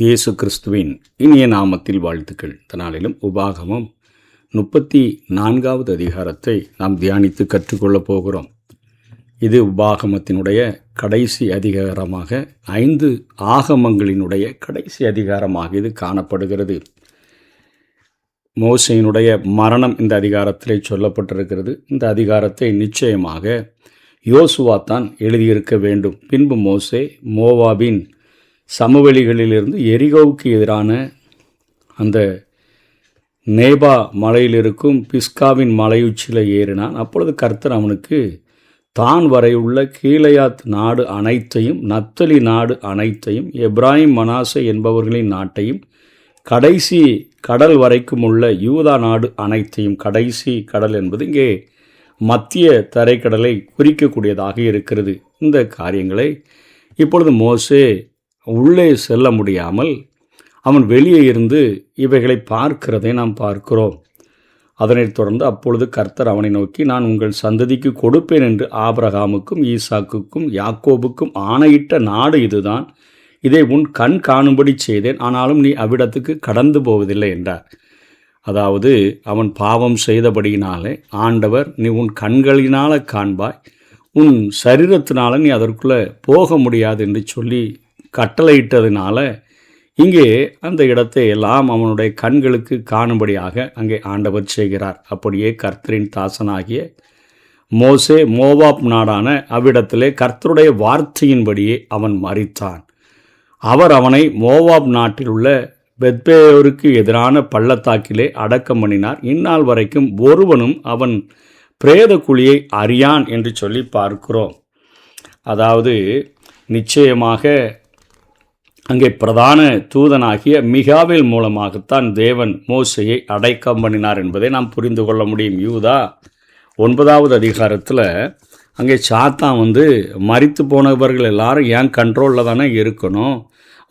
இயேசு கிறிஸ்துவின் இனிய நாமத்தில் வாழ்த்துக்கள். தனாலிலும் உபாகமம் 34வது அதிகாரத்தை நாம் தியானித்து கற்றுக்கொள்ளப் போகிறோம். இது உபாகமத்தினுடைய கடைசி அதிகாரமாக, 5 ஆகமங்களினுடைய கடைசி அதிகாரமாக இது காணப்படுகிறது. மோசேயினுடைய மரணம் இந்த அதிகாரத்திலே சொல்லப்பட்டிருக்கிறது. இந்த அதிகாரத்தை நிச்சயமாக யோசுவா தான் எழுதியிருக்க வேண்டும். பின்பு மோசே மோவாபின் சமவெளிகளிலிருந்து எரிகோவுக்கு எதிரான அந்த நேபா மலையில் இருக்கும் பிஸ்காவின் மலையுச்சியில் ஏறினான். அப்பொழுது கர்த்தர் அவனுக்கு தான் வரையுள்ள கீலேயாத் நாடு அனைத்தையும், நப்தலி நாடு அனைத்தையும், எப்ராயிம் மனாசே என்பவர்களின் நாட்டையும், கடைசி கடல் வரைக்கும் உள்ள யூதா நாடு அனைத்தையும். கடைசி கடல் என்பது இங்கே மத்திய தரைக்கடலை குறிக்கக்கூடியதாக இருக்கிறது. இந்த காரியங்களை இப்பொழுது மோசே உள்ளே செல்ல முடியாமல் அவன் வெளியே இருந்து இவைகளை பார்க்கிறதை நாம் பார்க்கிறோம். அதனைத் தொடர்ந்து அப்பொழுது கர்த்தர் அவனை நோக்கி, நான் உங்கள் சந்ததிக்கு கொடுப்பேன் என்று ஆபிரகாமுக்கும் ஈசாக்குக்கும் யாக்கோபுக்கும் ஆணையிட்ட நாடு இதுதான். இதை உன் கண் காணும்படி செய்தேன், ஆனாலும் நீ அவ்விடத்துக்கு கடந்து போவதில்லை என்றார். அதாவது அவன் பாவம் செய்தபடியினாலே ஆண்டவர், நீ உன் கண்களினால் காண்பாய், உன் சரீரத்தினால நீ அதற்குள்ளே போக முடியாது என்று சொல்லி கட்டளையிட்டதினால இங்கே அந்த இடத்தை எல்லாம் அவனுடைய கண்களுக்கு காணும்படியாக அங்கே ஆண்டவர் செய்கிறார். அப்படியே கர்த்தரின் தாசனாகிய மோசே மோவாப் நாடான அவ்விடத்திலே கர்த்தருடைய வார்த்தையின்படியே அவன் மரித்தான். அவர் அவனை மோவாப் நாட்டில் உள்ள பெத்பேயோருக்கு எதிரான பள்ளத்தாக்கிலே அடக்கம் பண்ணினார். இந்நாள் வரைக்கும் ஒருவனும் அவன் பிரேத குழியை அறியான் என்று சொல்லி பார்க்கிறோம். அதாவது நிச்சயமாக அங்கே பிரதான தூதனாகிய மிகாவேல் மூலமாகத்தான் தேவன் மோசையை அடக்கம் பண்ணினார் என்பதை நாம் புரிந்து கொள்ள முடியும். யூதா 9வது அதிகாரத்தில் அங்கே சாத்தான் மரித்து போனவர்கள் எல்லாரும் என் கண்ட்ரோலில் தானே இருக்கணும்,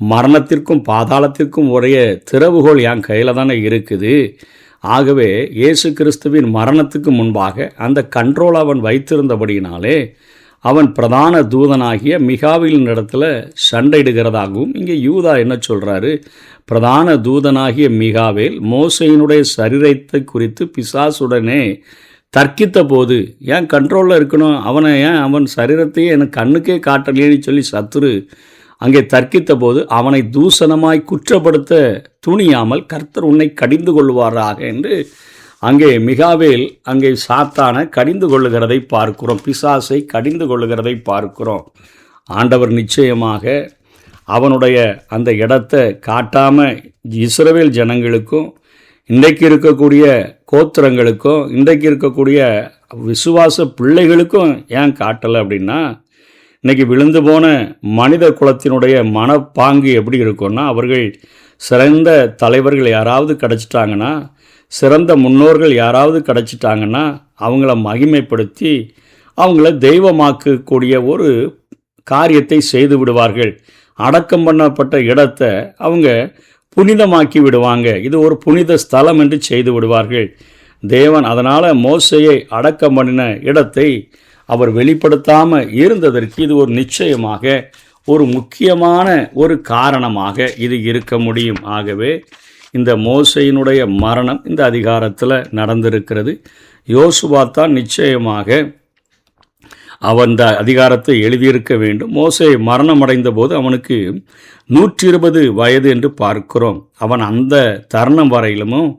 மரணத்திற்கும் பாதாளத்திற்கும் உடைய திறவுகோல் என் கையில் தானே இருக்குது. ஆகவே இயேசு கிறிஸ்துவின் மரணத்துக்கு முன்பாக அந்த கண்ட்ரோல் அவன் வைத்திருந்தபடியினாலே அவன் பிரதான தூதனாகிய மிகாவேலின் இடத்துல சண்டையிடுகிறதாகவும் இங்கே யூதா என்ன சொல்கிறாரு, பிரதான தூதனாகிய மிகாவேல் மோசையினுடைய சரீரத்தை குறித்து பிசாசுடனே தர்க்கித்த போது, ஏன் கண்ட்ரோலில் இருக்கணும், அவனை ஏன் அவன் சரீரத்தையே எனக்கு கண்ணுக்கே காட்டலையேன்னு சொல்லி சத்துரு அங்கே தர்க்கித்த போது அவனை தூசணமாய் குற்றப்படுத்த துணியாமல் கர்த்தர் உன்னை கடிந்து கொள்வாராக என்று அங்கே மிகாவேல் அங்கே சாத்தானை கடிந்து கொள்ளுகிறதை பார்க்கிறோம். பிசாசை கடிந்து கொள்ளுகிறதை பார்க்கிறோம். ஆண்டவர் நிச்சயமாக அவனுடைய அந்த இடத்தை காட்டாமல் இஸ்ரவேல் ஜனங்களுக்கும், இன்றைக்கு இருக்கக்கூடிய கோத்திரங்களுக்கும், இன்றைக்கு இருக்கக்கூடிய விசுவாச பிள்ளைகளுக்கும் ஏன் காட்டலை அப்படின்னா, இன்றைக்கி விழுந்து போன மனித குலத்தினுடைய மனப்பாங்கு எப்படி இருக்குன்னா, அவர்கள் சிறந்த தலைவர்கள் யாராவது கிடச்சிட்டாங்கன்னா, சிறந்த முன்னோர்கள் யாராவது கிடச்சிட்டாங்கன்னா அவங்கள மகிமைப்படுத்தி அவங்கள தெய்வமாக்கக்கூடிய ஒரு காரியத்தை செய்து விடுவார்கள். அடக்கம் பண்ணப்பட்ட இடத்தை அவங்க புனிதமாக்கி விடுவாங்க. இது ஒரு புனித ஸ்தலம் என்று செய்து விடுவார்கள். தேவன் அதனால் மோசையை அடக்கம் பண்ணின இடத்தை அவர் வெளிப்படுத்தாமல் இருந்ததற்கு இது ஒரு நிச்சயமாக ஒரு முக்கியமான ஒரு காரணமாக இது இருக்க முடியும். ஆகவே இந்த மோசையினுடைய மரணம் இந்த அதிகாரத்தில் நடந்திருக்கிறது. யோசுவா தான் நிச்சயமாக அவன் இந்த அதிகாரத்தை எழுதியிருக்க வேண்டும். மோசே மரணம் அடைந்த போது அவனுக்கு 120 வயது என்று பார்க்கிறோம். அவன் அந்த தருணம் வரையிலும்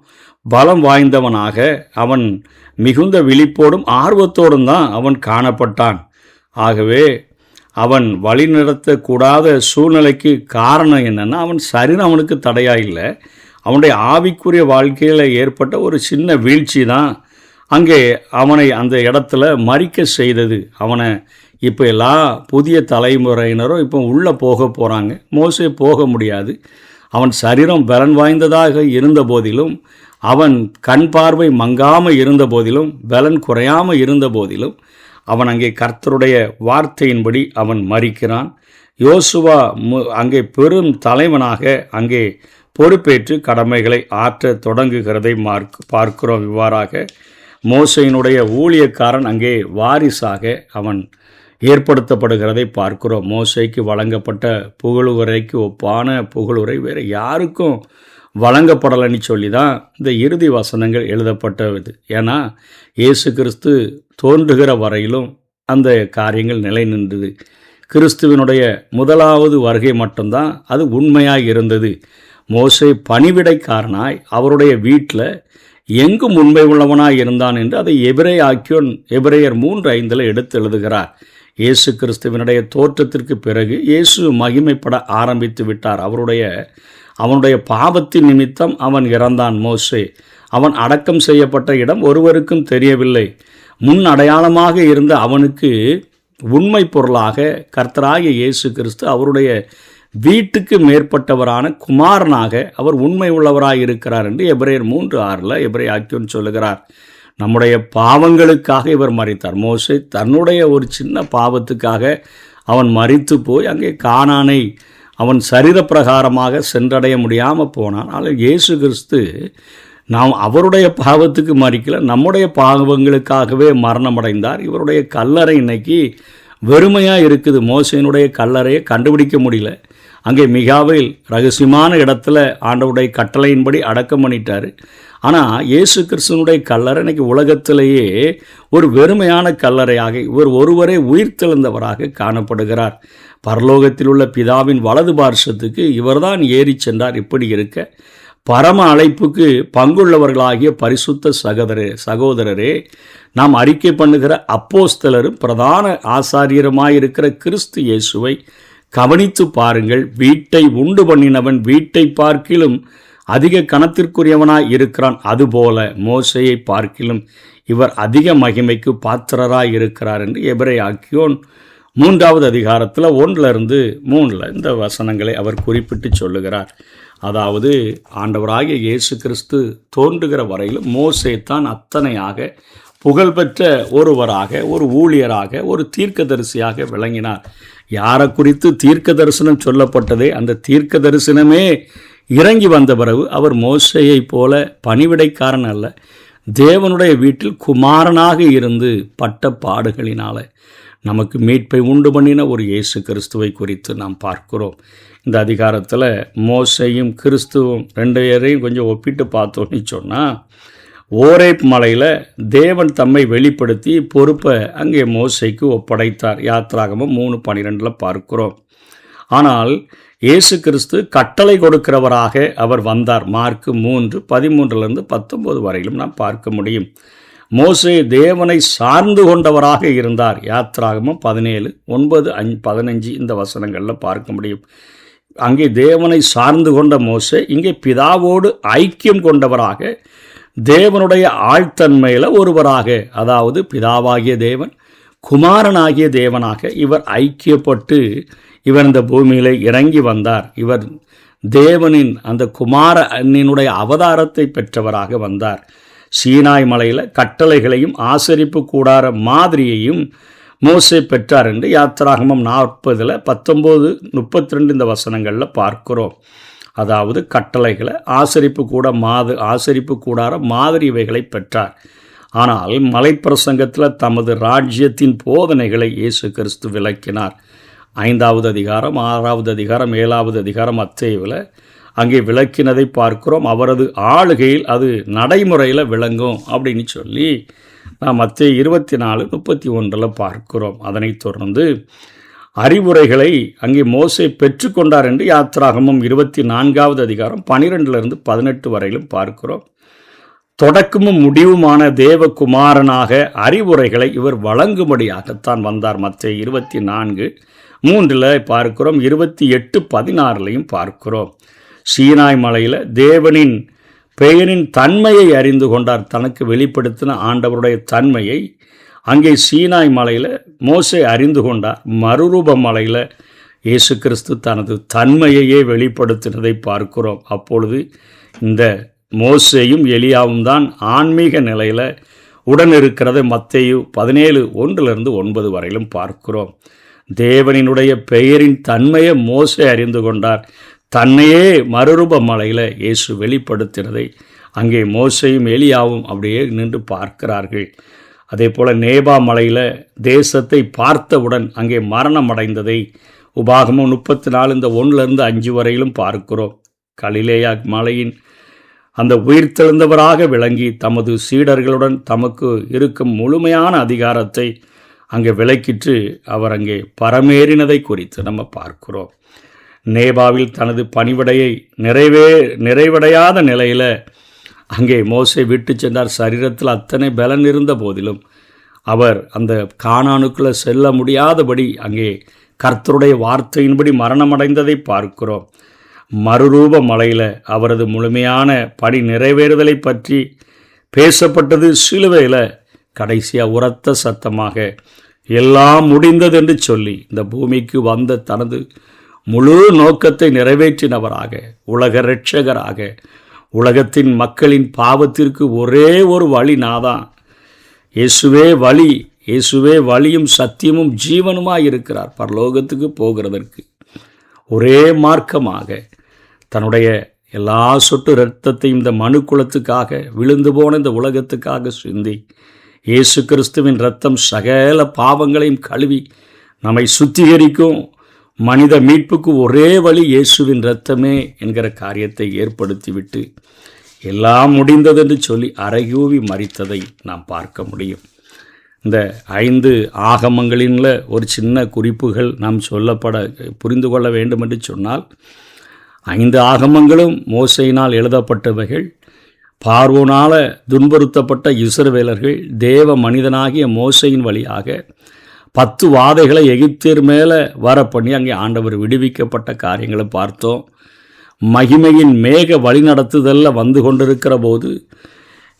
பலம் வாய்ந்தவனாக, அவன் மிகுந்த விழிப்போடும் ஆர்வத்தோடும் தான் அவன் காணப்பட்டான். ஆகவே அவன் வழிநடத்தக்கூடாத சூழ்நிலைக்கு காரணம் என்னென்னா, அவன் சரீரம் அவனுக்கு தடையாக இல்லை, அவனுடைய ஆவிக்குரிய வாழ்க்கையில் ஏற்பட்ட ஒரு சின்ன வீழ்ச்சி தான் அங்கே அவனை அந்த இடத்துல மறிக்க செய்தது. அவனை இப்போ எல்லா புதிய தலைமுறையினரும் இப்போ உள்ளே போக போகிறாங்க. மோசே போக முடியாது. அவன் சரீரம் பலன் வாய்ந்ததாக இருந்த போதிலும், அவன் கண் பார்வை மங்காமல் இருந்த போதிலும், பலன் குறையாமல் இருந்த போதிலும் அவன் அங்கே கர்த்தருடைய வார்த்தையின்படி அவன் மறிக்கிறான். யோசுவா அங்கே பெரும் தலைவனாக அங்கே பொறுப்பேற்று கடமைகளை ஆற்ற தொடங்குகிறதை பார்க்கிறோம். இவ்வாறாக மோசையினுடைய ஊழியக்காரன் அங்கே வாரிசாக அவன் ஏற்படுத்தப்படுகிறதை பார்க்கிறோம். மோசேக்கு வழங்கப்பட்ட புகழுரைக்கு ஒப்பான புகழுரை வேறு யாருக்கும் வழங்கப்படலைன்னு சொல்லி தான் இந்த இறுதி வசனங்கள் எழுதப்பட்டது. ஏன்னா இயேசு கிறிஸ்து தோன்றுகிற வரையிலும் அந்த காரியங்கள் நிலை நின்றது. கிறிஸ்துவனுடைய முதலாவது வருகை மட்டும்தான் அது உண்மையாக இருந்தது. மோசே பணிவிடைக்காரனாய் அவருடைய வீட்டில் எங்கும் உண்மை உள்ளவனாய் இருந்தான் என்று அதை எபிரேயர் 3:5 எடுத்து எழுதுகிறார். இயேசு கிறிஸ்துவனுடைய தோற்றத்திற்கு பிறகு இயேசு மகிமைப்பட ஆரம்பித்து விட்டார். அவனுடைய பாவத்தின் நிமித்தம் அவன் இறந்தான். மோசே அவன் அடக்கம் செய்யப்பட்ட இடம் ஒருவருக்கும் தெரியவில்லை. முன் அடையாளமாக இருந்த அவனுக்கு உண்மை பொருளாக கர்த்தராகிய இயேசு கிறிஸ்து அவருடைய வீட்டுக்கு மேற்பட்டவரான குமாரனாக அவர் உண்மை உள்ளவராக இருக்கிறார் என்று எபிரேயர் 3:6 எபிரேயர் சொல்லுகிறார். நம்முடைய பாவங்களுக்காக இவர் மரித்தார். மோசே தன்னுடைய ஒரு சின்ன பாவத்துக்காக அவன் மரித்து போய் அங்கே கானானை அவன் சரீரப்பிரகாரமாக சென்றடைய முடியாமல் போனான். ஆனால் இயேசு கிறிஸ்து நாம் அவருடைய பாவத்துக்கு மறிக்கல, நம்முடைய பாவங்களுக்காகவே மரணமடைந்தார். இவருடைய கல்லறை இன்னைக்கு வெறுமையாக இருக்குது. மோசேனுடைய கல்லறையை கண்டுபிடிக்க முடியல. அங்கே மிகாவேல் ரகசியமான இடத்துல ஆண்டவருடைய கட்டளையின்படி அடக்கம் பண்ணிட்டார். ஆனால் இயேசு கிறிஸ்துவனுடைய கல்லறை இன்னைக்கு உலகத்திலேயே ஒரு வெறுமையான கல்லறையாக இவர் ஒருவரே உயிர்த்தெழுந்தவராக காணப்படுகிறார். பரலோகத்தில் உள்ள பிதாவின் வலது பார்சத்துக்கு இவர்தான் ஏறி சென்றார். இப்படி இருக்க பரம அழைப்புக்கு பங்குள்ளவர்களாகிய பரிசுத்த சகோதரரே, நாம் அறிக்கை பண்ணுகிற அப்போஸ்தலரும் பிரதான ஆசாரியருமாயிருக்கிற கிறிஸ்து இயேசுவை கவனித்து பாருங்கள். வீட்டை உண்டு பண்ணினவன் வீட்டை பார்க்கிலும் அதிக கனத்திற்குரியவனாய் இருக்கிறான். அதுபோல மோசேயை பார்க்கிலும் இவர் அதிக மகிமைக்கு பாத்திரராய் இருக்கிறார் என்று எபிரேயர் 3வது அதிகாரத்தில் 1-3 இந்த வசனங்களை அவர் குறிப்பிட்டு சொல்லுகிறார். அதாவது ஆண்டவராகிய இயேசு கிறிஸ்து தோன்றுகிற வரையிலும் மோசே தான் அத்தனையாக புகழ்பெற்ற ஒருவராக, ஒரு ஊழியராக, ஒரு தீர்க்கதரிசியாக விளங்கினார். யாரை குறித்து தீர்க்க தரிசனம் சொல்லப்பட்டதே அந்த தீர்க்க தரிசனமே இறங்கி வந்த பிறகு அவர் மோசேயை போல பணிவிடைக்காரன் அல்ல, தேவனுடைய வீட்டில் குமாரனாக இருந்து பட்ட பாடுகளினால நமக்கு மீட்பை உண்டு பண்ணின ஒரு இயேசு கிறிஸ்துவை குறித்து நாம் பார்க்கிறோம். இந்த அதிகாரத்தில் மோசேயும் கிறிஸ்துவும் 2 பேரையும் கொஞ்சம் ஒப்பிட்டு பார்த்தோன்னு சொன்னால், ஓரேப் மலையில் தேவன் தம்மை வெளிப்படுத்தி பொறுப்பை அங்கே மோசேக்கு ஒப்படைத்தார். யாத்திராகமம் 3:12 பார்க்கிறோம். ஆனால் இயேசு கிறிஸ்து கட்டளை கொடுக்கிறவராக அவர் வந்தார். மார்க்கு 3:13-19 வரையிலும் நாம் பார்க்க முடியும். மோசே தேவனை சார்ந்து கொண்டவராக இருந்தார். யாத்திராகமம் 17:9-15 இந்த வசனங்களில் பார்க்க முடியும். அங்கே தேவனை சார்ந்து கொண்ட மோசே இங்கே பிதாவோடு ஐக்கியம் கொண்டவராக, தேவனுடைய ஆழ்த்தன்மையில் ஒருவராக, அதாவது பிதாவாகிய தேவன் குமாரனாகிய தேவனாக இவர் ஐக்கியப்பட்டு இவர் இந்த பூமியில் இறங்கி வந்தார். இவர் தேவனின் அந்த குமாரனுடைய அவதாரத்தை பெற்றவராக வந்தார். சீனாய் மலையில் கட்டளைகளையும் ஆசரிப்பு கூடார மாதிரியையும் மோசே பெற்றார் என்று யாத்திராகமம் 40:19-32 இந்த வசனங்களில் பார்க்கிறோம். அதாவது கட்டளைகளை ஆசரிப்பு கூடார மாதிரி இவைகளை பெற்றார். ஆனால் மலைப்பிரசங்கத்தில் தமது ராஜ்யத்தின் போதனைகளை இயேசு கிறிஸ்து விளக்கினார். 5வது அதிகாரம், 6வது அதிகாரம், 7வது அதிகாரம் மத்தேயுவில் அங்கே விளக்கினதை பார்க்கிறோம். அவரது ஆளுகையில் அது நடைமுறையில் விளங்கும் அப்படின்னு சொல்லி நாம் மத்தேயு 24:31 பார்க்கிறோம். அதனைத் தொடர்ந்து அறிவுரைகளை அங்கே மோசே பெற்றுக்கொண்டார் என்று யாத்திராகமம் 24வது அதிகாரம் 12-18 வரையிலும் பார்க்கிறோம். தொடக்கமும் முடிவுமான தேவகுமாரனாக அறிவுரைகளை இவர் வழங்கும்படியாகத்தான் வந்தார். மத்தேயு 24:3 பார்க்கிறோம். 28:16 பார்க்கிறோம். சீனாய் மலையில் தேவனின் பெயரின் தன்மையை அறிந்து கொண்டார். தனக்கு வெளிப்படுத்தின ஆண்டவருடைய தன்மையை அங்கே சீனாய் மலையில் மோசே அறிந்து கொண்டார். மறுரூப மலையில் இயேசு கிறிஸ்து தனது தன்மையையே வெளிப்படுத்தினதை பார்க்கிறோம். அப்பொழுது இந்த மோசேயும் எலியாவும் தான் ஆன்மீக நிலையில் உடன் இருக்கிறதை மத்தேயு 17:1-9 வரையிலும் பார்க்கிறோம். தேவனினுடைய பெயரின் தன்மையை மோசே அறிந்து கொண்டார். தன்னையே மறுரூப மலையில் இயேசு வெளிப்படுத்தினதை அங்கே மோசேயும் எலியாவும் அப்படியே நின்று பார்க்கிறார்கள். அதே போல் நேபா மலையில் தேசத்தை பார்த்தவுடன் அங்கே மரணம் அடைந்ததை உபாகமம் 34 இந்த 1-5 வரையிலும் பார்க்கிறோம். கலிலேயா மலையின் அந்த உயிர்த்தெழுந்தவராக விளங்கி தமது சீடர்களுடன் தமக்கு இருக்கும் முழுமையான அதிகாரத்தை அங்கே விலக்கிட்டு அவர் அங்கே பரமேறினதை குறித்து நம்ம பார்க்கிறோம். நேபாவில் தனது பணிவிடையை நிறைவடையாத நிலையில் அங்கே மோசே விட்டு சென்றார். சரீரத்தில் அத்தனை பலன் இருந்த போதிலும் அவர் அந்த கானானுக்குள்ளே செல்ல முடியாதபடி அங்கே கர்த்தருடைய வார்த்தையின்படி மரணமடைந்ததை பார்க்கிறோம். மறுரூப மலையில் அவரது முழுமையான பணி நிறைவேறுதலை பற்றி பேசப்பட்டது. சிலுவையில் கடைசியாக உரத்த சத்தமாக எல்லாம் முடிந்தது என்று சொல்லி இந்த பூமிக்கு வந்த தனது முழு நோக்கத்தை நிறைவேற்றினவராக, உலக இரட்சகராக, உலகத்தின் மக்களின் பாவத்திற்கு ஒரே ஒரு வழி நாதான், இயேசுவே வழி, இயேசுவே வழியும் சத்தியமும் ஜீவனுமாய் இருக்கிறார். பரலோகத்துக்கு போகிறதற்கு ஒரே மார்க்கமாக தன்னுடைய எல்லா சொட்டு இரத்தத்தையும் இந்த மனு குலத்துக்காக, விழுந்து போன இந்த உலகத்துக்காக சிந்தி, இயேசு கிறிஸ்துவின் இரத்தம் சகல பாவங்களையும் கழுவி நம்மை சுத்திகரிக்கும். மனித மீட்புக்கு ஒரே வழி இயேசுவின் இரத்தமே என்கிற காரியத்தை ஏற்படுத்திவிட்டு எல்லாம் முடிந்தது என்று சொல்லி அறைகூவி மரித்ததை நாம் பார்க்க முடியும். இந்த 5 ஆகமங்களின்ல ஒரு சின்ன குறிப்புகள் நாம் புரிந்து கொள்ள வேண்டும் என்று சொன்னால், 5 ஆகமங்களும் மோசையினால் எழுதப்பட்டவைகள். பார்வோனால துன்புறுத்தப்பட்ட இஸ்ரவேலர்கள் தேவ மனிதனாகிய மோசையின் வழியாக 10 வாதைகளை எகிப்தியர் மேலே வரப்பண்ணி அங்கே ஆண்டவர் விடுவிக்கப்பட்ட காரியங்களை பார்த்தோம். மகிமையின் மேக வழிநடத்துதலில் வந்து கொண்டிருக்கிற போது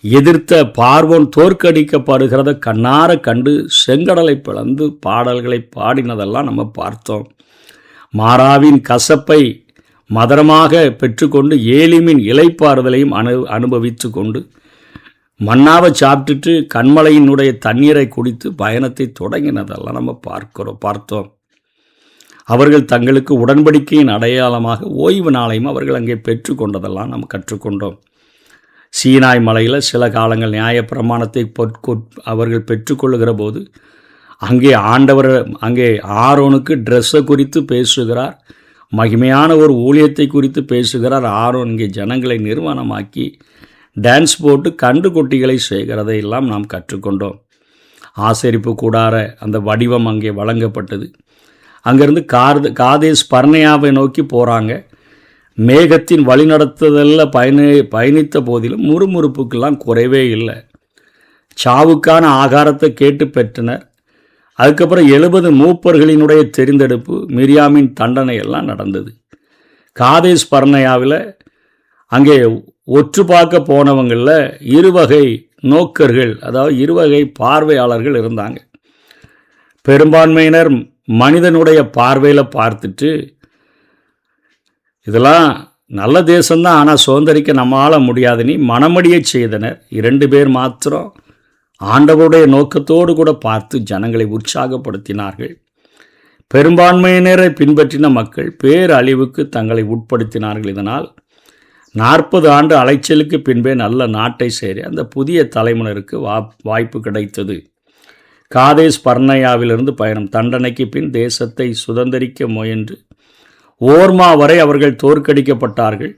எதிர்த்த பார்வோன் தோற்கடிக்கப்படுகிறத கண்ணார கண்டு செங்கடலை பிளந்து பாடல்களை பாடினதெல்லாம் நம்ம பார்த்தோம். மாறாவின் கசப்பை மதரமாக பெற்றுக்கொண்டு ஏலிமின் இலைப்பாறுதலையும் அனுபவித்து கொண்டு மன்னாவை சாப்பிட்டுட்டு கண்மலையினுடைய தண்ணீரை குடித்து பயணத்தை தொடங்கினதெல்லாம் நம்ம பார்த்தோம். அவர்கள் தங்களுக்கு உடன்படிக்கையின் அடையாளமாக ஓய்வு நாளையும் அவர்கள் அங்கே பெற்றுக்கொண்டதெல்லாம் நம்ம கற்றுக்கொண்டோம். சீனாய் மலையில் சில காலங்கள் நியாயப்பிரமாணத்தை அவர்கள் பெற்றுக்கொள்ளுகிற போது அங்கே ஆண்டவர் அங்கே ஆரோனுக்கு ட்ரெஸ்ஸை குறித்து பேசுகிறார். மகிமையான ஒரு ஊழியத்தை குறித்து பேசுகிறார். ஆரோன் இங்கே ஜனங்களை நிர்வாணமாக்கி டான்ஸ் போட்டு கன்று குட்டிகளை செய்கிறதை எல்லாம் நாம் கற்றுக்கொண்டோம். ஆசரிப்பு கூடார அந்த வடிவம் அங்கே வழங்கப்பட்டது. அங்கேருந்து காதேஸ் பர்னேயாவை நோக்கி போகிறாங்க. மேகத்தின் வழிநடத்துதலில் பயணித்த போதிலும் முறுமுறுப்புக்கெல்லாம் குறைவே இல்லை. சாவுக்கான ஆகாரத்தை கேட்டு பெற்றனர். அதுக்கப்புறம் 70 மூப்பர்களினுடைய தெரிந்தெடுப்பு, மிரியாமின் தண்டனை எல்லாம் நடந்தது. காதேஸ் பர்னேயாவில் அங்கே ஒற்று பார்க்க போனவங்களில் 2 வகை நோக்கர்கள், அதாவது 2 வகை பார்வையாளர்கள் இருந்தாங்க. பெரும்பான்மையினர் மனிதனுடைய பார்வையில் பார்த்துட்டு இதெல்லாம் நல்ல தேசம்தான், ஆனால் சுதந்திரிக்க நம்மால் முடியாதுன்னு மனமடியை செய்தனர். 2 பேர் மாத்திரம் ஆண்டவருடைய நோக்கத்தோடு கூட பார்த்து ஜனங்களை உற்சாகப்படுத்தினார்கள். பெரும்பான்மையினரை பின்பற்றின மக்கள் பேரழிவுக்கு தங்களை உட்படுத்தினார்கள். இதனால் 40 ஆண்டு அலைச்சலுக்கு பின்பே நல்ல நாட்டை சேர அந்த புதிய தலைமுறைக்கு வாய்ப்பு கிடைத்தது. காதேஸ் பர்னேயாவிலிருந்து பயணம். தண்டனைக்கு பின் தேசத்தை சுதந்திரிக்க முயன்று ஓர்மா வரை அவர்கள் தோற்கடிக்கப்பட்டார்கள்.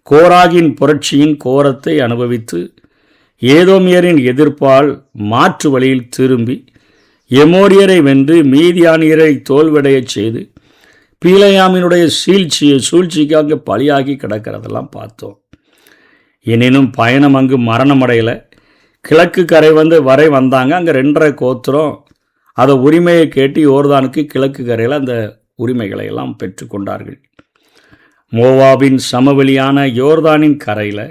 கோராகின் புரட்சியின் கோரத்தை அனுபவித்து ஏதோமியரின் எதிர்ப்பால் மாற்று வழியில் திரும்பி எமோரியரை வென்று மீதியானியரை தோல்வடையச் செய்து பீலையாமினுடைய சூழ்ச்சிக்காக பலியாகி கிடக்கிறதெல்லாம் பார்த்தோம். எனினும் பயணம் அங்கு மரணமடையலை. கிழக்கு கரை வரை வந்தாங்க. அங்கே 2.5 கோத்திரம் அதை உரிமையை கேட்டு யோர்தானுக்கு கிழக்கு கரையில் அந்த உரிமைகளை எல்லாம் பெற்றுக்கொண்டார்கள். மோவாபின் சமவெளியான யோர்தானின் கரையில்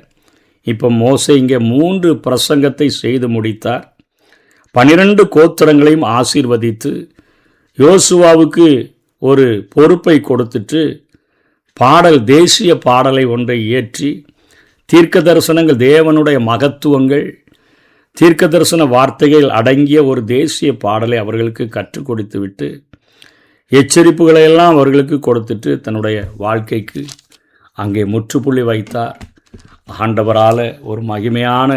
இப்போ மோசே இங்கே 3 பிரசங்கத்தை செய்து முடித்தார். 12 கோத்திரங்களையும் ஆசீர்வதித்து யோசுவாவுக்கு ஒரு பொறுப்பை கொடுத்துட்டு தேசிய பாடலை ஒன்றை இயற்றி தீர்க்க தரிசனங்கள், தேவனுடைய மகத்துவங்கள், தீர்க்க தரிசன வார்த்தைகள் அடங்கிய ஒரு தேசிய பாடலை அவர்களுக்கு கற்றுக் கொடுத்து விட்டு எச்சரிப்புகளையெல்லாம் அவர்களுக்கு கொடுத்துட்டு தன்னுடைய வாழ்க்கைக்கு அங்கே முற்றுப்புள்ளி வைத்தார். ஆண்டவரால் ஒரு மகிமையான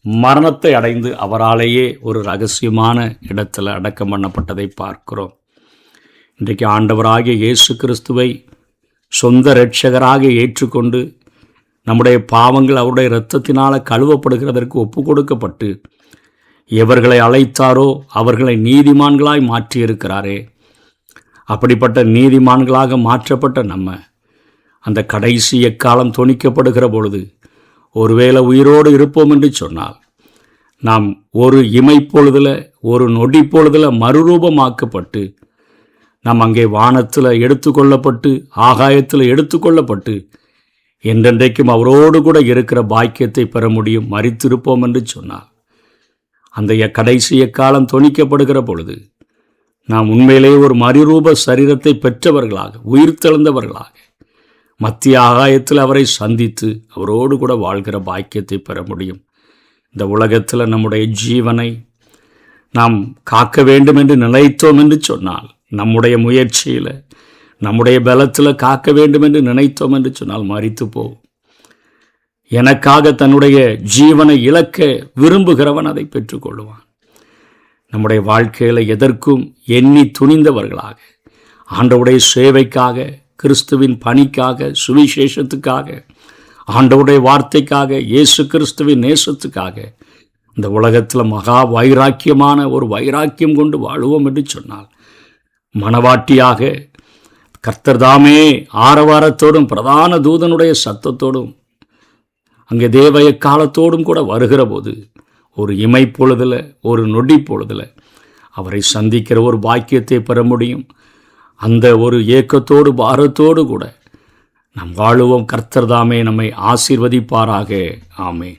மரணத்தை அடைந்து அவராலேயே ஒரு ரகசியமான இடத்துல அடக்கம் பண்ணப்பட்டதை பார்க்கிறோம். இன்றைக்கு ஆண்டவராகிய இயேசு கிறிஸ்துவை சொந்த இரட்சகராக ஏற்றுக்கொண்டு நம்முடைய பாவங்கள் அவருடைய இரத்தத்தினால் கழுவப்படுகிறதற்கு ஒப்பு கொடுக்கப்பட்டு எவர்களை அழைத்தாரோ அவர்களை நீதிமான்களாய் மாற்றியிருக்கிறாரே. அப்படிப்பட்ட நீதிமான்களாக மாற்றப்பட்ட நம்ம அந்த கடைசி எக்காலம் தொனிக்கப்படுகிற பொழுது ஒருவேளை உயிரோடு இருப்போம் என்று சொன்னால் நாம் ஒரு இமைப்பொழுதில் ஒரு நொடி பொழுதில் மறுரூபமாக்கப்பட்டு நாம் அங்கே வானத்தில் எடுத்துக்கொள்ளப்பட்டு ஆகாயத்தில் எடுத்துக்கொள்ளப்பட்டு என்றென்றைக்கும் அவரோடு கூட இருக்கிற பாக்கியத்தை பெற முடியும். மரித்திருப்போம் என்று சொன்னால் அந்த கடைசி எக்காலம் தொனிக்கப்படுகிற பொழுது நாம் உண்மையிலே ஒரு மறுரூப சரீரத்தை பெற்றவர்களாக உயிர்த்தெழுந்தவர்களாக மத்திய ஆகாயத்தில் அவரை சந்தித்து அவரோடு கூட வாழ்கிற பாக்கியத்தை பெற முடியும். இந்த உலகத்தில் நம்முடைய ஜீவனை நாம் காக்க வேண்டும் என்று நினைத்தோம் என்று சொன்னால், நம்முடைய முயற்சியில் நம்முடைய பலத்தில் காக்க வேண்டும் என்று நினைத்தோம் என்று சொன்னால் மரித்து போவோம். எனக்காக தன்னுடைய ஜீவனை இழக்க விரும்புகிறவன் அதை பெற்றுக்கொள்வான். நம்முடைய வாழ்க்கையில் எதற்கும் எண்ணி துணிந்தவர்களாக ஆண்டவருடைய சேவைக்காக, கிறிஸ்துவின் பணிக்காக, சுவிசேஷத்துக்காக, ஆண்டவருடைய வார்த்தைக்காக, இயேசு கிறிஸ்துவின் நேசத்துக்காக இந்த உலகத்தில் மகா வைராக்கியமான ஒரு வைராக்கியம் கொண்டு வாழுவோம் என்று சொன்னால் மனவாட்டியாக கர்த்தர் தாமே ஆரவாரத்தோடும் பிரதான தூதனுடைய சத்தத்தோடும் அங்கே தேவ காலத்தோடும் கூட வருகிற போது ஒரு இமைப்பொழுதில் ஒரு நொடி பொழுதில் அவரை சந்திக்கிற ஒரு பாக்கியத்தை பெற முடியும். அந்த ஒரு ஏக்கத்தோடு பாரத்தோடு கூட நாம் வாழுவோம். கர்த்தர் தாமே நம்மை ஆசீர்வதிப்பாராக. ஆமென்.